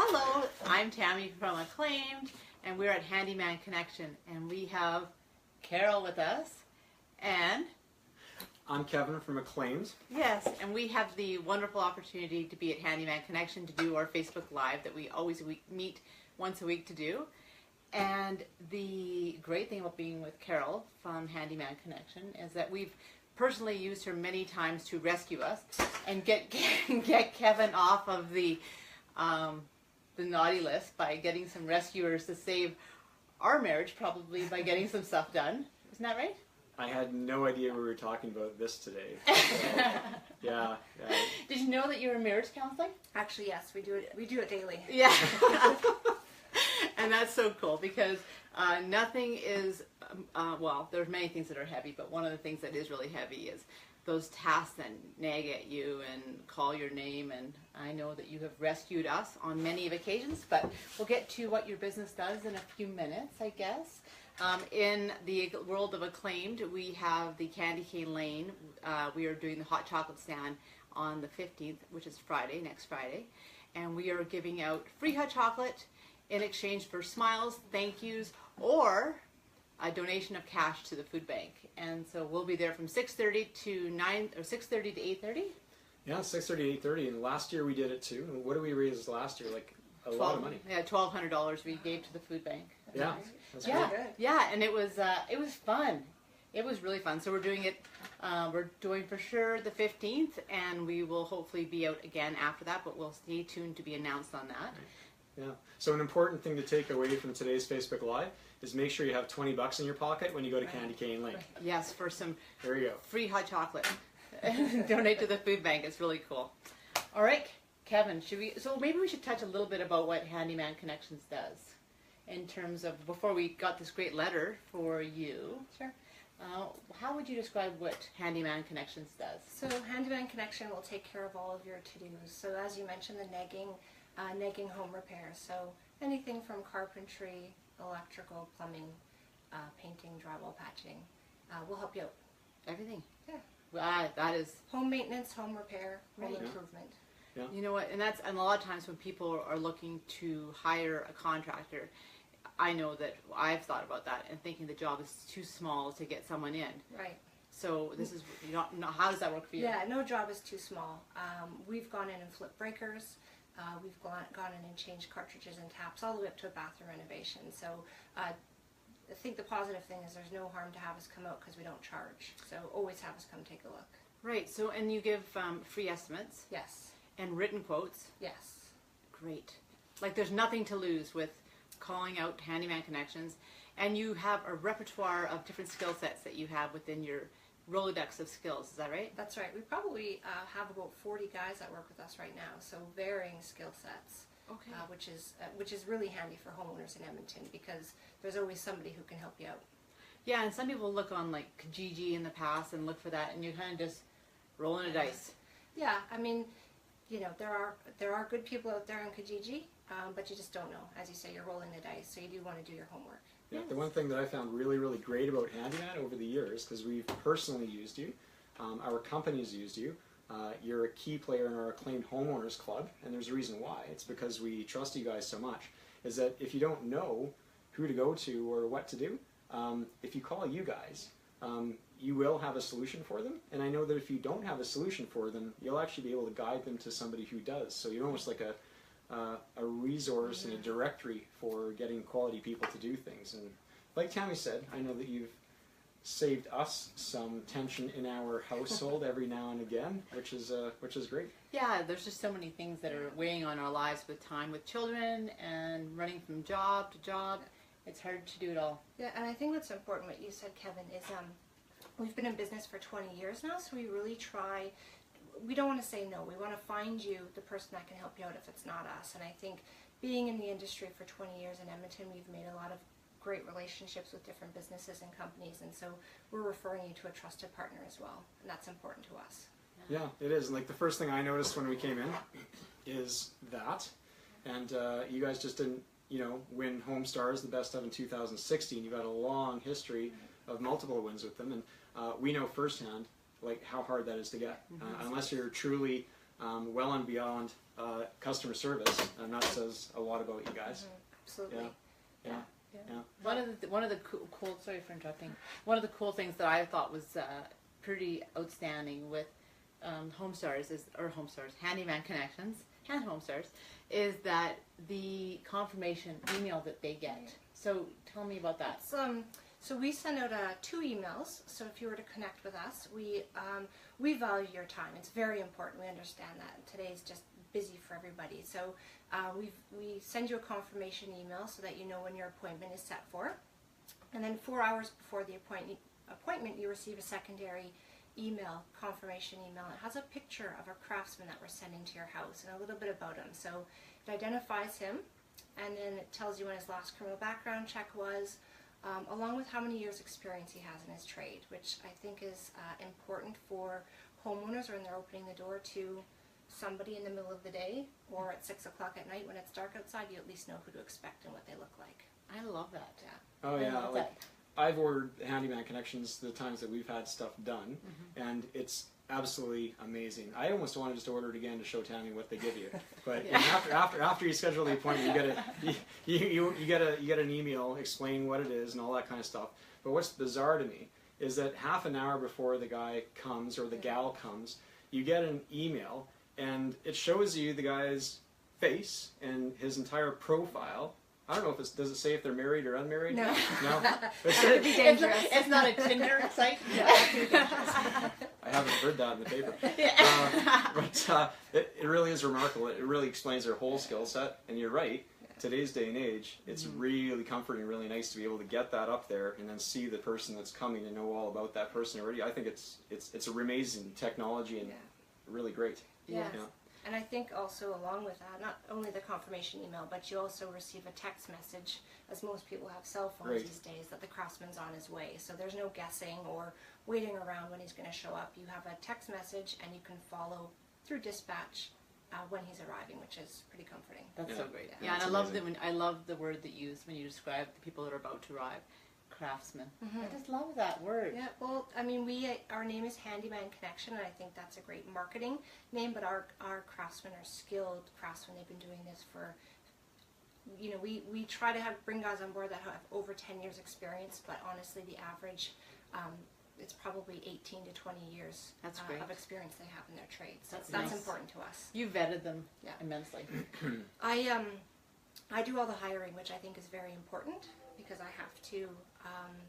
Hello, I'm Tammy from Acclaimed, and we're at Handyman Connection, and we have Carol with us, and I'm Kevin from Acclaimed. yes, and we have the wonderful opportunity to be at Handyman Connection to do our Facebook Live that we always meet once a week to do. And the great thing about being with Carol from Handyman Connection is that we've personally used her many times to rescue us and get Kevin off of the naughty list by getting some rescuers to save our marriage, probably by getting some stuff done. Isn't that right? I had no idea we were talking about this today. So, yeah. Did you know that you were in marriage counseling? Actually, yes, we do it daily. Yeah. And that's so cool because nothing is, well, there's many things that are heavy, but one of the things that is really heavy is those tasks that nag at you and call your name. And I know that you have rescued us on many of occasions, but we'll get to what your business does in a few minutes, I guess. In the world of Acclaimed, we have the Candy Cane Lane. We are doing the hot chocolate stand on the 15th, which is Friday, next Friday. And we are giving out free hot chocolate in exchange for smiles, thank yous, or a donation of cash to the food bank. And so we'll be there from 6:30 to 9 or 6:30 to 8:30. Yeah, 6:30 to 8:30, and last year we did it too. And what did we raise last year? Like a lot of money. Yeah, $1,200 we gave to the food bank. Yeah, that's Yeah, great. yeah, and it was fun. It was really fun. So we're doing it. We're doing for sure the 15th, and we will hopefully be out again after that. But we'll stay tuned to be announced on that. Yeah. So an important thing to take away from today's Facebook Live is make sure you have $20 in your pocket when you go to Candy Cane Lane. Yes, for some There you go. free hot chocolate. Donate to the food bank. It's really cool. All right, Kevin. So maybe we should touch a little bit about what Handyman Connections does, in terms of before we got this great letter for you. Sure. How would you describe what Handyman Connections does? So Handyman Connection will take care of all of your to-dos. So as you mentioned, the negging home repairs. So anything from carpentry, electrical, plumbing, painting, drywall patching, we'll help you out. Everything. Yeah. That is. Home maintenance, home repair, home Right. improvement. Yeah. You know what? And a lot of times when people are looking to hire a contractor, I know that I've thought about that and thinking the job is too small to get someone in. Right. So this is how does that work for you? Yeah, no job is too small. We've gone in and flipped breakers. We've gone in and changed cartridges and taps all the way up to a bathroom renovation. So I think the positive thing is there's no harm to have us come out because we don't charge. So always have us come take a look. Right. So and you give free estimates Yes. and written quotes. Yes. Great. Like there's nothing to lose with calling out Handyman Connections, and you have a repertoire of different skill sets that you have within your Rolodex of skills. Is that right? That's right. We probably have about 40 guys that work with us right now, so varying skill sets, Okay. which is really handy for homeowners in Edmonton because there's always somebody who can help you out. Yeah, and some people look on like Kijiji in the past and look for that, and you kind of just rolling a dice. Yeah, I mean, you know, there are good people out there on Kijiji, but you just don't know. As you say, you're rolling the dice, so you do want to do your homework. Yeah, the one thing that I found really, really great about Handyman over the years, because we've personally used you, our company's used you, you're a key player in our Acclaimed Homeowners Club, and there's a reason why. It's because we trust you guys so much, is that if you don't know who to go to or what to do, if you call you guys, you will have a solution for them, and I know that if you don't have a solution for them, you'll actually be able to guide them to somebody who does. So you're almost like a resource and a directory for getting quality people to do things. And like Tammy said, I know that you've saved us some tension in our household every now and again, which is great. Yeah, there's just so many things that are weighing on our lives with time with children and running from job to job. It's hard to do it all. Yeah, and I think what's important, what you said, Kevin, is we've been in business for 20 years now, so we really try. We don't want to say no. We want to find you the person that can help you out if it's not us. And I think being in the industry for 20 years in Edmonton, we've made a lot of great relationships with different businesses and companies, and so we're referring you to a trusted partner as well, and that's important to us. Yeah, it is. And like the first thing I noticed when we came in is that, and you guys just didn't, win Home Stars, the best of in 2016. You've got a long history of multiple wins with them, and we know firsthand like how hard that is to get, unless you're truly well and beyond customer service, and that says a lot about you guys. Absolutely. Yeah. One of the cool sorry for interrupting. One of the cool things that I thought was pretty outstanding with Handyman Connections and Homestars is that the confirmation email that they get. So tell me about that. So we send out 2 emails. So if you were to connect with us, we value your time. It's very important. We understand that today's just busy for everybody. So we send you a confirmation email so that you know when your appointment is set for. And then 4 hours before the appointment, you receive a secondary confirmation email. It has a picture of a craftsman that we're sending to your house and a little bit about him. So it identifies him, and then it tells you when his last criminal background check was, along with how many years experience he has in his trade, which I think is important for homeowners when they're opening the door to somebody in the middle of the day or at 6 o'clock at night when it's dark outside. You at least know who to expect and what they look like. I love that. Yeah. Oh yeah, like I've ordered Handyman Connections the times that we've had stuff done, and it's absolutely amazing. I almost want to just order it again to show Tammy what they give you. But after you schedule the appointment, you get an email explaining what it is and all that kind of stuff. But what's bizarre to me is that half an hour before the guy comes or the gal comes, you get an email and it shows you the guy's face and his entire profile. I don't know if does it say if they're married or unmarried? No. No? That would be dangerous. It's not a Tinder site. I haven't heard that in the paper. But it really is remarkable. It really explains their whole skill set. And you're right. Today's day and age, it's really comforting, really nice to be able to get that up there and then see the person that's coming and know all about that person already. I think it's an amazing technology and really great. Yes. Yeah. And I think also along with that, not only the confirmation email, but you also receive a text message, as most people have cell phones these days, that the craftsman's on his way. So there's no guessing or waiting around when he's going to show up. You have a text message and you can follow through dispatch when he's arriving, which is pretty comforting. That's so great. Yeah, and I love the word that you used when you describe the people that are about to arrive. Craftsman. I just love that word. Yeah, well, I mean, our name is Handyman Connection, and I think that's a great marketing name, but our craftsmen are skilled craftsmen. They've been doing this for, we try to bring guys on board that have over 10 years experience, but honestly the average, it's probably 18 to 20 years of experience they have in their trade. So that's important to us. You vetted them immensely. I do all the hiring, which I think is very important, because I have to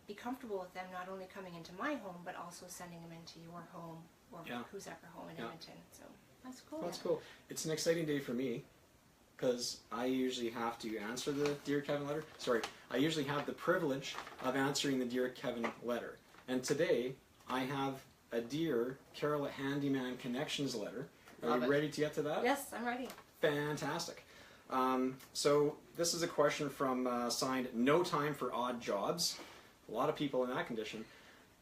be comfortable with them not only coming into my home, but also sending them into your home or who's ever home in Edmonton. So that's cool. That's cool. It's an exciting day for me because I usually have to answer the Dear Keven letter. Sorry, I usually have the privilege of answering the Dear Keven letter. And today I have a Dear Carol of Handyman Connections letter. Are you ready to get to that? Yes, I'm ready. Fantastic. So this is a question from signed No Time for Odd Jobs. A lot of people in that condition.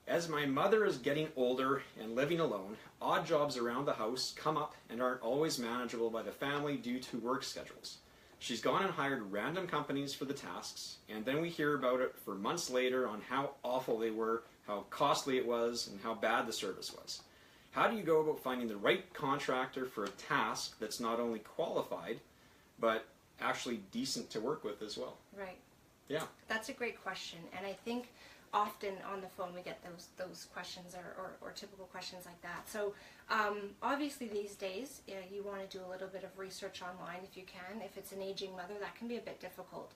As my mother is getting older and living alone, odd jobs around the house come up and aren't always manageable by the family due to work schedules. She's gone and hired random companies for the tasks, and then we hear about it for months later on how awful they were, how costly it was, and how bad the service was. How do you go about finding the right contractor for a task that's not only qualified, but actually decent to work with as well? Right. Yeah. That's a great question, and I think often on the phone we get those questions or typical questions like that. So obviously these days you want to do a little bit of research online if you can. If it's an aging mother, that can be a bit difficult.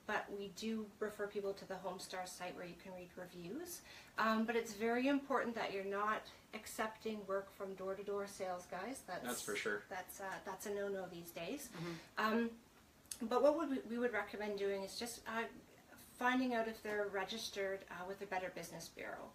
But we do refer people to the Homestars site where you can read reviews. But it's very important that you're not accepting work from door-to-door sales guys. That's for sure. That's a no-no these days. But what we would recommend doing is just finding out if they're registered with the Better Business Bureau.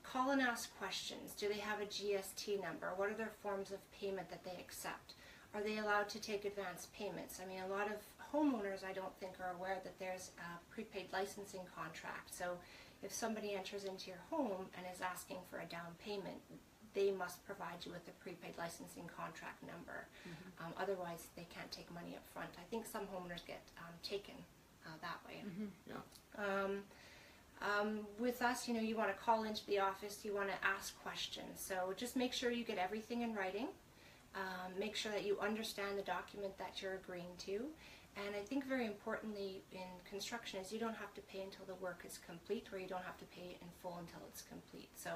Call and ask questions. Do they have a GST number? What are their forms of payment that they accept? Are they allowed to take advance payments? I mean, a lot of homeowners, I don't think, are aware that there's a prepaid licensing contract. So if somebody enters into your home and is asking for a down payment, they must provide you with a prepaid licensing contract number. Otherwise, they can't take money up front. I think some homeowners get taken that way. With us, you want to call into the office, you want to ask questions. So just make sure you get everything in writing. Make sure that you understand the document that you're agreeing to. And I think very importantly in construction is you don't have to pay until the work is complete, or you don't have to pay in full until it's complete. So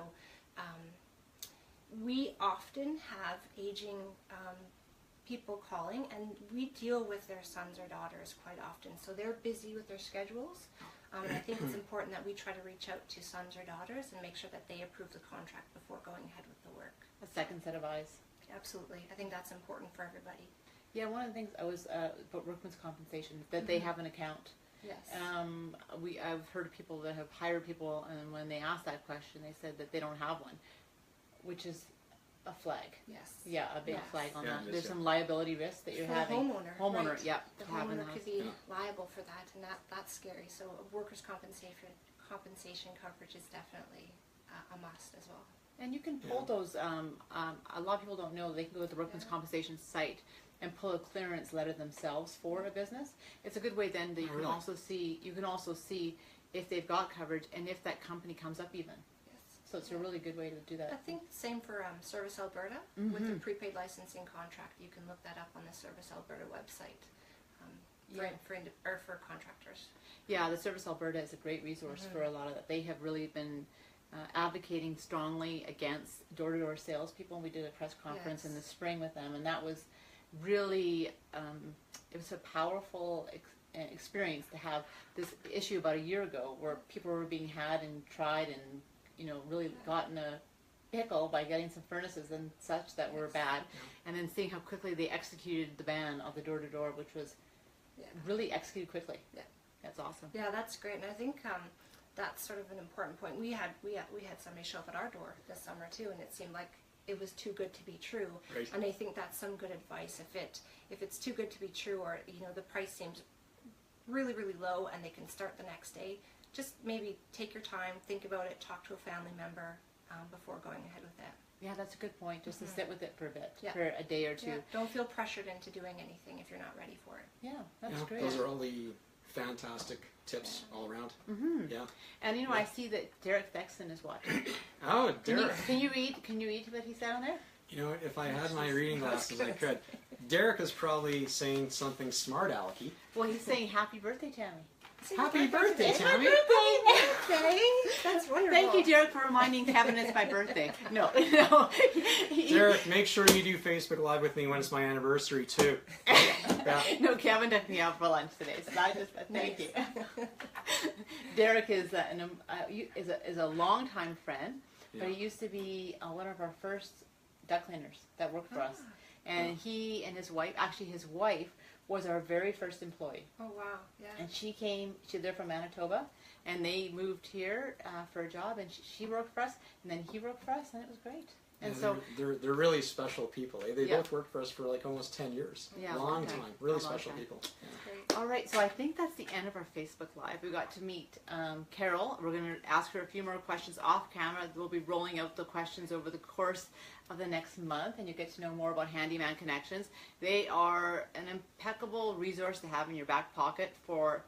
we often have aging people calling, and we deal with their sons or daughters quite often. So they're busy with their schedules. And I think it's important that we try to reach out to sons or daughters and make sure that they approve the contract before going ahead with the work. A second set of eyes. Absolutely. I think that's important for everybody. Yeah, one of the things I was about workman's compensation, that they have an account. Yes. I've heard of people that have hired people, and when they ask that question, they said that they don't have one, which is a flag. Yes. Yeah, a big flag on that. There's yeah. some liability risks that you're for having. Homeowner, right. Yeah. The homeowner could be liable for that, and that's scary. So workers' compensation coverage is definitely a must as well. And you can pull those. A lot of people don't know they can go to the workman's compensation site and pull a clearance letter themselves for a business. It's a good way then that you can also see. You can also see if they've got coverage and if that company comes up even. So it's a really good way to do that. I think the same for Service Alberta with the prepaid licensing contract. You can look that up on the Service Alberta website for contractors. Yeah, the Service Alberta is a great resource for a lot of that. They have really been advocating strongly against door-to-door salespeople. We did a press conference in the spring with them, and that was really it was a powerful experience to have this issue about a year ago where people were being had and tried and really got in a pickle by getting some furnaces and such that were bad, and then seeing how quickly they executed the ban of the door-to-door, which was really executed quickly. Yeah, that's awesome. Yeah, that's great, and I think that's sort of an important point. We had somebody show up at our door this summer too, and it seemed like it was too good to be true. Right. And I think that's some good advice. If it's too good to be true, or the price seems really, really low, and they can start the next day, just maybe take your time, think about it, talk to a family member before going ahead with it. Yeah, that's a good point. Just to sit with it for a bit, for a day or two. Yeah. Don't feel pressured into doing anything if you're not ready for it. Yeah, that's great. Those are all the fantastic tips all around. Yeah. And I see that Derek Bexton is watching. Oh, Derek. Can you read what he said on there? If I had my reading glasses, I could. Derek is probably saying something smart alecky. Well, he's saying happy birthday, Tammy. Happy birthday, Tammy! Okay, that's wonderful. Thank you, Derek, for reminding Kevin it's my birthday. No. Derek, make sure you do Facebook Live with me when it's my anniversary too. No, Kevin took me out for lunch today, so I just thank you. Derek is a longtime friend, but he used to be one of our first duct cleaners that worked for us, and he and his wife, actually his wife, was our very first employee. Oh wow! Yeah. And they're from Manitoba, and they moved here for a job, and she worked for us, and then he worked for us, and it was great. And so they're really special people. They both worked for us for like almost 10 years. Yeah, long time. Really special people. Yeah. Great. All right, so I think that's the end of our Facebook Live. We got to meet Carol. We're going to ask her a few more questions off camera. We'll be rolling out the questions over the course of the next month, and you get to know more about Handyman Connections. They are an impeccable resource to have in your back pocket for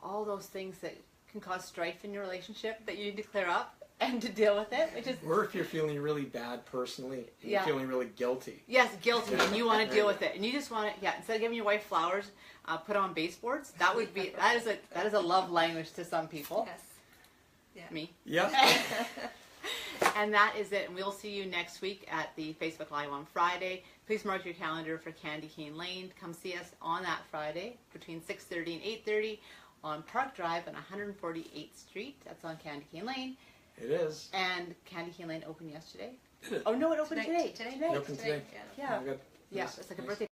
all those things that can cause strife in your relationship that you need to clear up and to deal with it. Or if you're feeling really bad personally, and you're feeling really guilty. Yes, guilty, and you want to deal with it, and you just want to, instead of giving your wife flowers, put on baseboards. That would be that is a love language to some people. Yes. Yeah. Me. Yep. And that is it. And we'll see you next week at the Facebook Live on Friday. Please mark your calendar for Candy Cane Lane. Come see us on that Friday between 6:30 and 8:30 on Park Drive on 148th Street. That's on Candy Cane Lane. It is. And Candy Cane Lane opened yesterday. Oh no, it opened today. It opened today. Yeah. Oh, good. Yeah, Nice. it's like a Nice. birthday